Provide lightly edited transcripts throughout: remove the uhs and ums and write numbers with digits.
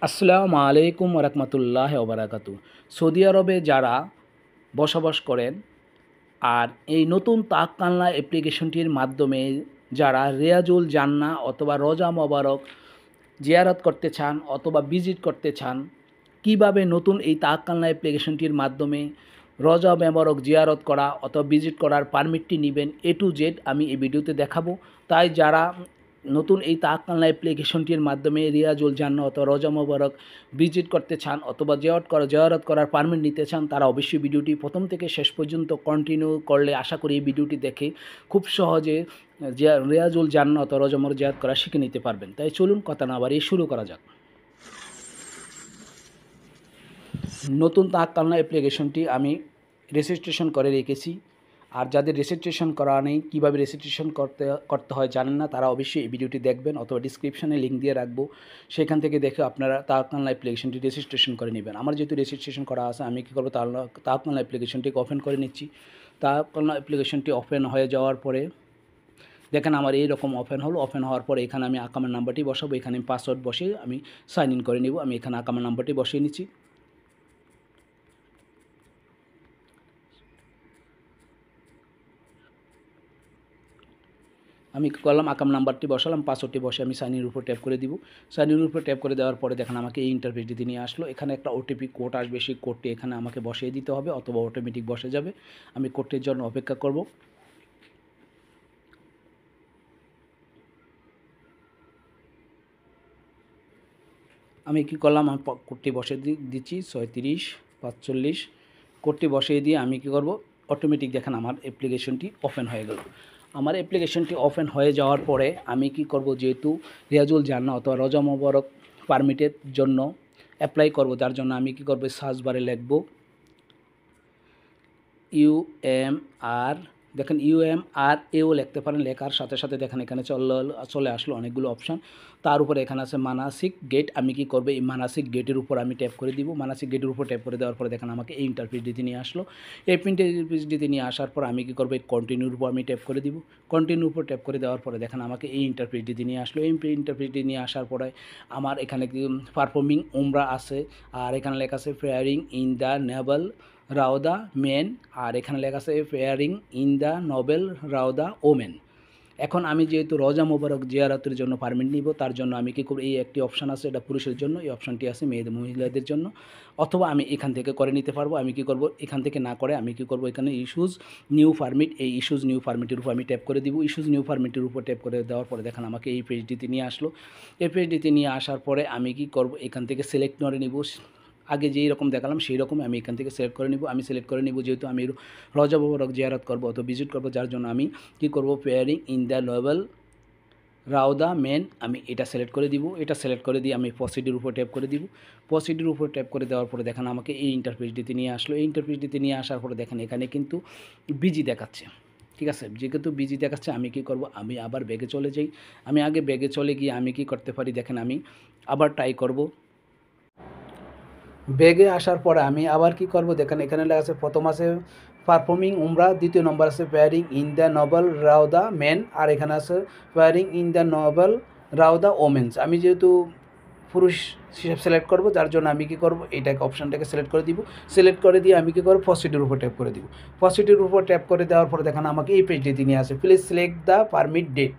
আসসালামু আলাইকুম ওরহমতুল্লাহ ওবরাকাতু। সৌদি আরবে যারা বসবাস করেন আর এই নতুন তাওয়াক্কালনা অ্যাপ্লিকেশনটির মাধ্যমে যারা রিয়াজুল জান্না অথবা রোজা মোবারক জিয়ারত করতে চান অথবা ভিজিট করতে চান, কিভাবে নতুন এই তাওয়াক্কালনা অ্যাপ্লিকেশনটির মাধ্যমে রোজা মোবারক জিয়ারত করা অথবা ভিজিট করার পারমিটটি নেবেন, এ টু জেড আমি এই ভিডিওতে দেখাবো। তাই যারা নতুন এই তাওয়াক্কালনা অ্যাপ্লিকেশনটির মাধ্যমে রিয়াজুল জান্নাহ অথবা রোজা মোবারক ভিজিট করতে চান অথবা জিয়ারত করার পারমিট নিতে চান, তারা অবশ্যই ভিডিওটি প্রথম থেকে শেষ পর্যন্ত কন্টিনিউ করলে আশা করি এই ভিডিওটি দেখে খুব সহজে রিয়াজুল জান্নাহ অথবা রোজা মোবারক জিয়ারত করা শিখে নিতে পারবেন। তাই চলুন কথা না বাড়িয়ে শুরু করা যাক। নতুন তাওয়াক্কালনা অ্যাপ্লিকেশনটি আমি রেজিস্ট্রেশন করে রেখেছি। আর যাদের রেজিস্ট্রেশন করা নেই, কীভাবে রেজিস্ট্রেশন করতে হয় জানেন না, তারা অবশ্যই এই ভিডিওটি দেখবেন অথবা ডিসক্রিপশানে লিঙ্ক দিয়ে রাখবো, সেখান থেকে দেখে আপনারা তাওয়াক্কালনা অ্যাপ্লিকেশনটি রেজিস্ট্রেশন করে নেবেন। আমার যেহেতু রেজিস্ট্রেশন করা আছে, আমি কী করবো, তাওয়াক্কালনা অ্যাপ্লিকেশনটিকে ওপেন করে নিচ্ছি। তাওয়াক্কালনা অ্যাপ্লিকেশনটি ওপেন হয়ে যাওয়ার পরে দেখেন আমার এই রকম ওপেন হলো। ওপেন হওয়ার পরে এখানে আমি আকামের নাম্বারটি বসাবো, এখানে আমি পাসওয়ার্ড বসিয়ে আমি সাইন ইন করে নেব। আমি এখানে আকামের নাম্বারটি বসিয়ে নিচ্ছি। আমি করলাম আকাম নাম্বারটি বসালাম, পাসওয়ার্ডটি বসে আমি সাইনের উপর ট্যাপ করে দিব। সাইনের উপর ট্যাপ করে দেওয়ার পরে দেখেন আমাকে এই ইন্টারফেসটি নিয়ে আসলো। এখানে একটা ওটিপি কোড আসবে, সেই কোডটি এখানে আমাকে বসিয়ে দিতে হবে অথবা অটোমেটিক বসে যাবে। আমি কোডটির জন্য অপেক্ষা করব। আমি কি করলাম, আমি কোডটি বসিয়ে দিচ্ছি 3645। কোডটি বসিয়ে দিয়ে আমি কি করব, অটোমেটিক দেখেন আমার অ্যাপ্লিকেশনটি ওপেন হয়ে গেল। আমার অ্যাপ্লিকেশনটি ওপেন হয়ে যাওয়ার পরে আমি কি করব, যেহেতু রিয়াজুল জান্নাহ অথবা রোজা মোবারক পারমিটের জন্য অ্যাপ্লাই করব, তার জন্য আমি কি করব, সার্চ বারে লিখব UMR। দেখেন UMRAও লিখতে পারেন, লেখার সাথে সাথে দেখেন এখানে চলে আসলো অনেকগুলো অপশান। তার উপরে এখানে আছে মানাসিক গেট। আমি কি করব, এই মানাসিক গেটের উপর আমি ট্যাপ করে দিব। মানাসিক গেটের উপর ট্যাপ করে দেওয়ার পরে দেখেন আমাকে এই ইন্টারফেসটি নিয়ে আসলো। এই ইন্টারফেসটি নিয়ে আসার পর আমি কি করব, এই কন্টিনিউর উপর আমি ট্যাপ করে দিব। কন্টিনিউর উপর ট্যাপ করে দেওয়ার পরে দেখেন আমাকে এই ইন্টারফেসটি নিয়ে আসলো। এই ইন্টারফেসটি নিয়ে আসার পরে আমার এখানে পারফর্মিং উমরা আছে, আর এখানে লেখা আছে praying in the noble Rawdah men, আর এখানে লেখা আছে praying in the noble Rawdah women. এখন আমি যেহেতু রোজা মোবারক জিয়ারতের জন্য পারমিট নিব, তার জন্য আমি কী করব, এই একটি অপশান আছে, এটা পুরুষের জন্য, এই অপশানটি আছে মহিলাদের জন্য, অথবা আমি এখান থেকে করে নিতে পারবো। আমি কি করব, এখান থেকে না করে আমি কি করব, এখানে ইস্যুজ নিউ পারমিট, এই ইস্যুজ নিউ পারমিটের উপর আমি ট্যাপ করে দিব। ইস্যুজ নিউ পারমিটের উপর ট্যাপ করে দেওয়ার পরে দেখেন আমাকে এই পেজটিতে নিয়ে আসলো। এই পেজটিতে নিয়ে আসার পরে আমি কি করব, এখান থেকে সিলেক্ট করে নিব। আগে যেই রকম দেখালাম সেই রকম আমি এখান থেকে সিলেক্ট করে নিব। আমি সিলেক্ট করে নিব, যেহেতু আমি রোজা মোবারক জিয়ারত করব অথবা ভিজিট করব, যার জন্য আমি কি করব, praying in the noble Rawdah men, আমি এটা সিলেক্ট করে দিব। এটা সিলেক্ট করে দিয়ে আমি প্রসিডির উপর ট্যাপ করে দিব। প্রসিডির উপর ট্যাপ করে দেওয়ার পরে দেখেন আমাকে এই ইন্টারফেসটিতে নিয়ে আসলো। এই ইন্টারফেসটিতে নিয়ে আসার পরে দেখেন এখানে কিন্তু বিজি দেখাচ্ছে। ঠিক আছে, যেহেতু বিজি দেখাচ্ছে আমি কি করব, আমি আবার ব্যাগে চলে যাই। আমি আগে ব্যাগে চলে গিয়ে আমি কি করতে পারি, দেখেন আমি আবার ট্রাই করব। ব্যাগে আসার পরে আমি আবার কি করব, দেখেন এখানে লেখা আছে প্রথম আছে পারফর্মিং উমরা, দ্বিতীয় নম্বর আছে praying in the noble Rawdah men, আর এখানে আছে praying in the noble Rawdah women's. আমি যেহেতু পুরুষ হিসেবে সিলেক্ট করব, যার জন্য আমি কি করব, এইটাকে অপশানটাকে সিলেক্ট করে দিব। সিলেক্ট করে দিয়ে আমি কি করব, প্রসিডিউর উপর ট্যাপ করে দিব। প্রসিডিউর উপর ট্যাপ করে দেওয়ার পরে দেখেন আমাকে এই পেজটি নিয়ে আসে, please select the permit date.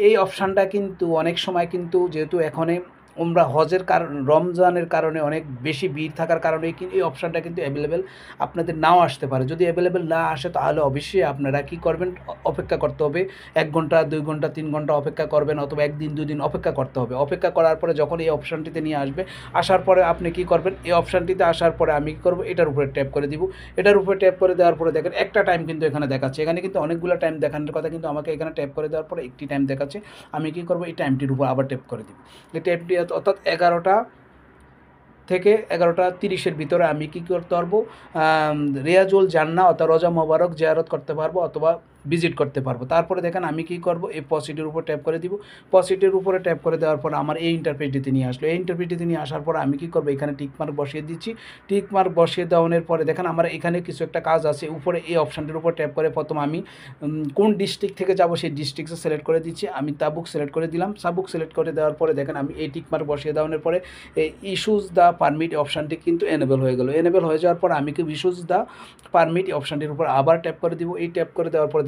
এই অপশানটা কিন্তু অনেক সময় কিন্তু যেহেতু এখানে উমরা হজের কারণ, রমজানের কারণে অনেক বেশি ভিড় থাকার কারণে কিন্তু এই অপশানটা কিন্তু অ্যাভেলেবেল আপনাদের নাও আসতে পারে। যদি অ্যাভেলেবেল না আসে তাহলে অবশ্যই আপনারা কি করবেন, অপেক্ষা করতে হবে। 1 ঘন্টা 2 ঘন্টা 3 ঘন্টা অপেক্ষা করবেন, অথবা 1 দিন 2 দিন অপেক্ষা করতে হবে। অপেক্ষা করার পরে যখন এই অপশানটিতে নিয়ে আসবে, আসার পরে আপনি কি করবেন, এই অপশানটিতে আসার পরে আমি কী করবো, এটার উপরে ট্যাপ করে দিব। এটার উপরে ট্যাপ করে দেওয়ার পরে দেখেন একটা টাইম কিন্তু এখানে দেখাচ্ছে। এখানে কিন্তু অনেকগুলো টাইম দেখানোর কথা, কিন্তু আমাকে এখানে ট্যাপ করে দেওয়ার পরে একটি টাইম দেখাচ্ছে। আমি কি করব, এই টাইমটির উপর আবার ট্যাপ করে দিব। এই টাইমটি অর্থাৎ 11টা থেকে 11:30-এর ভিতরে আমি কি করতে পারবো, রিয়াজুল জান্নাহ অথবা রোজা মোবারক জিয়ারত করতে পারবো অথবা ভিজিট করতে পারবো। তারপরে দেখেন আমি কী করব, এই পসিটির উপর ট্যাপ করে দিব। পসিটির উপরে ট্যাপ করে দেওয়ার পর আমার এই ইন্টারফেসটিতে নিয়ে আসলো। এই ইন্টারফেসটিতে নিয়ে আসার পর আমি কী করবো, এখানে টিকমার্ক বসিয়ে দিচ্ছি। টিকমার্ক বসিয়ে দেওয়ানোর পরে দেখেন আমার এখানে কিছু একটা কাজ আছে। উপরে এই অপশানটির উপর ট্যাপ করে প্রথম আমি কোন ডিস্ট্রিক্ট থেকে যাব সেই ডিস্ট্রিক্টে সিলেক্ট করে দিচ্ছি। আমি তাবুক সিলেক্ট করে দিলাম। তাবুক সিলেক্ট করে দেওয়ার পরে দেখেন আমি এই টিকমার্ক বসিয়ে দেওয়ানোর পরে এই ইস্যুজ দ্য পারমিট অপশানটি কিন্তু এনেবল হয়ে গেল। এনেবল হয়ে যাওয়ার পর আমি কি ইস্যুজ দ্য পারমিট অপশানটির উপর আবার ট্যাপ করে দিব। এই ট্যাপ করে দেওয়ার পরে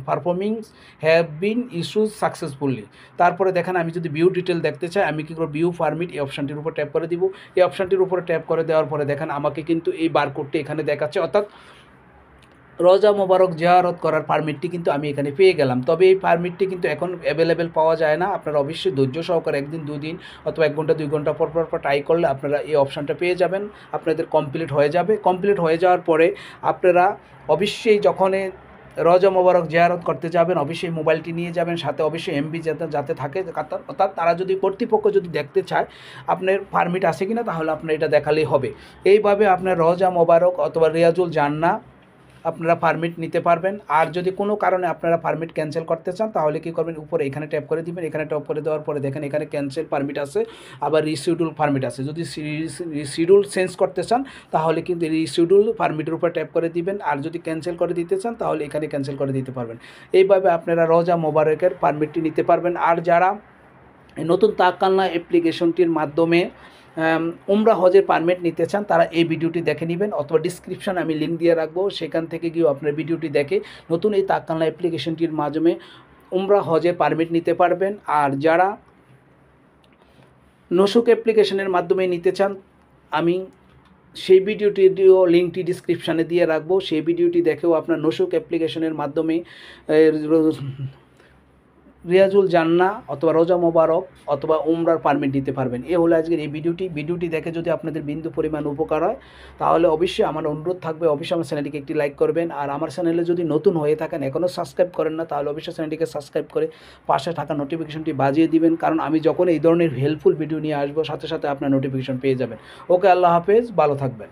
পারফর্মিংস হ্যাভ বিন ইস্যুজ সাকসেসফুলি। তারপরে দেখেন আমি যদি ভিউ ডিটেল দেখতে চাই আমি কী করব, ভিউ পারমিট এই অপশানটির উপর ট্যাপ করে দিব। এই অপশানটির উপরে ট্যাপ করে দেওয়ার পরে দেখেন আমাকে কিন্তু এই বারকোডটি এখানে দেখাচ্ছে, অর্থাৎ রোজা মোবারক জিয়ারত করার পারমিটটি কিন্তু আমি এখানে পেয়ে গেলাম। তবে এই পারমিটটি কিন্তু এখন অ্যাভেলেবেল পাওয়া যায় না। আপনারা অবশ্যই ধৈর্য সহকারে 1 দিন 2 দিন অথবা 1 ঘন্টা 2 ঘন্টা পর ট্রাই করলে আপনারা এই অপশানটা পেয়ে যাবেন। আপনাদের কমপ্লিট হয়ে যাবে। কমপ্লিট হয়ে যাওয়ার পরে আপনারা অবশ্যই যখন রোজা মোবারক জিয়ারত করতে যাবেন অবশ্যই মোবাইলটি নিয়ে যাবেন, সাথে অবশ্যই এমবি যাতে থাকে, অর্থাৎ তারা যদি কর্তৃপক্ষ যদি দেখতে চায় আপনার পারমিট আছে কিনা তাহলে আপনার এটা দেখালেই হবে। এইভাবে আপনার রোজা মোবারক অথবা রিয়াজুল জান্না আপনারা পারমিট নিতে পারবেন। আর যদি কোনো কারণে আপনারা পারমিট ক্যান্সেল করতে চান তাহলে কী করবেন, উপরে এখানে ট্যাপ করে দিবেন। এখানে ট্যাপ করে দেওয়ার পরে দেখেন এখানে ক্যান্সেল পারমিট আছে, আবার রিশিডিউল পারমিট আছে। যদি রিশিডিউল চেঞ্জ করতে চান তাহলে কিন্তু রিশিডিউল পারমিটের উপর ট্যাপ করে দিবেন। আর যদি ক্যান্সেল করে দিতে চান তাহলে এখানে ক্যান্সেল করে দিতে পারবেন। এইভাবে আপনারা রোজা মোবারকের পারমিটটি নিতে পারবেন। আর যারা নতুন তাওয়াক্কালনা অ্যাপ্লিকেশনটির মাধ্যমে উমরা হজের পারমিট নিতে চান তারা এই ভিডিওটি দেখে নেবেন, অথবা ডিসক্রিপশানে আমি লিঙ্ক দিয়ে রাখবো, সেখান থেকে গিয়েও আপনার ভিডিওটি দেখে নতুন এই তাওয়াক্কালনা অ্যাপ্লিকেশনটির মাধ্যমে উমরা হজের পারমিট নিতে পারবেন। আর যারা নুসুক অ্যাপ্লিকেশনের মাধ্যমে নিতে চান আমি সেই ভিডিওটিও লিঙ্কটি ডিসক্রিপশানে দিয়ে রাখবো, সেই ভিডিওটি দেখেও আপনার নুসুক অ্যাপ্লিকেশনের মাধ্যমে রিয়াজুল জান্না অথবা রোজা মোবারক অথবা উমরার পারমিট নিতে পারবেন। এ হলো আজকের এই ভিডিওটি দেখে যদি আপনাদের বিন্দু পরিমাণ উপকার হয় তাহলে অবশ্যই আমার অনুরোধ থাকবে অবশ্যই আমার চ্যানেলটিকে একটি লাইক করবেন। আর আমার চ্যানেলে যদি নতুন হয়ে থাকেন এখনও সাবস্ক্রাইব করেন না তাহলে অবশ্যই চ্যানেলটিকে সাবস্ক্রাইব করে পাশে থাকা নোটিফিকেশনটি বাজিয়ে দিবেন, কারণ আমি যখন এই ধরনের হেল্পফুল ভিডিও নিয়ে আসবো সাথে সাথে আপনার নোটিফিকেশন পেয়ে যাবেন। ওকে, আল্লাহ হাফেজ, ভালো থাকবেন।